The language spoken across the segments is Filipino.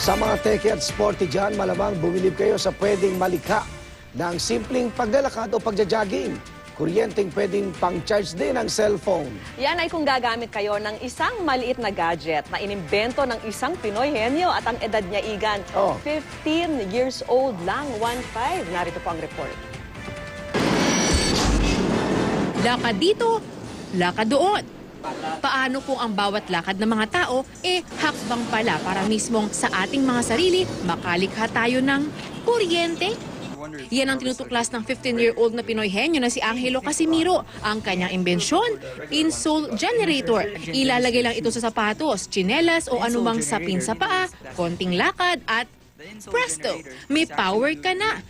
Sa mga teke at sporty dyan, malamang bumilib kayo sa pwedeng malikha ng simpleng paglalakad o pagja-jogging. Kuryenteng pwedeng pang-charge din ang cellphone. Yan ay kung gagamit kayo ng isang maliit na gadget na inimbento ng isang Pinoy henyo at ang edad niya, Igan, 15 years old lang, 1.5. Narito po ang report. Lakad dito, lakad doon. Paano kung ang bawat lakad ng mga tao hakbang pala para mismong sa ating mga sarili makalikha tayo ng kuryente? Yan ang tinutuklas ng 15-year-old na Pinoy henyo na si Angelo Casimiro. Ang kanyang imbensyon, insole generator. Ilalagay lang ito sa sapatos, tsinelas o anumang sapin sa paa, konting lakad at presto, may power ka na.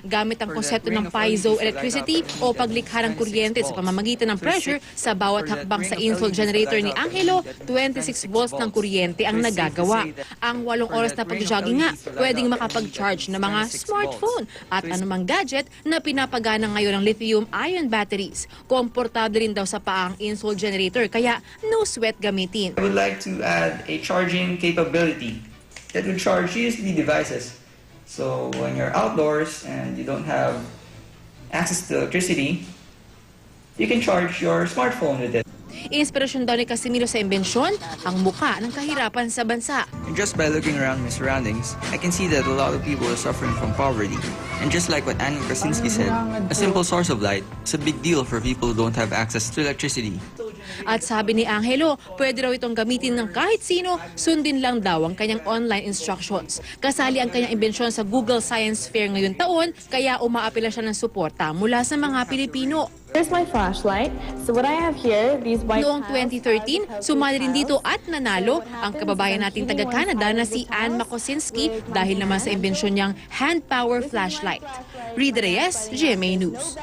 Gamit ang konsepto ng piezoelectricity o paglikha ng kuryente sa pamamagitan ng pressure sa bawat hakbang sa insole generator ni Angelo, 26 volts ng kuryente ang nagagawa. Ang 8 oras na pag-jogging nga, pwedeng makapag-charge ng mga smartphone at anumang gadget na pinapagana ngayon ng lithium-ion batteries. Komportable rin daw sa paa ang insole generator, kaya no sweat gamitin. I would like to add a charging capability that would charge USB devices. So when you're outdoors and you don't have access to electricity, you can charge your smartphone with it. Inspirasyon daw ni Casimiro sa imbensyon, ang muka ng kahirapan sa bansa. And just by looking around my surroundings, I can see that a lot of people are suffering from poverty. And just like what Annie Krasinski said, a simple source of light is a big deal for people who don't have access to electricity. At sabi ni Angelo, pwede raw itong gamitin ng kahit sino, sundin lang daw ang kanyang online instructions. Kasali ang kanyang imbensyon sa Google Science Fair ngayon taon, kaya umaapela siya ng suporta mula sa mga Pilipino. Here's my flashlight. So what I have here, these white Noong 2013, sumali rin dito at nanalo ang kababayan nating taga-Canada na si Anne Makosinski dahil naman sa imbensyon niyang hand power flashlight. Rida Reyes, GMA News.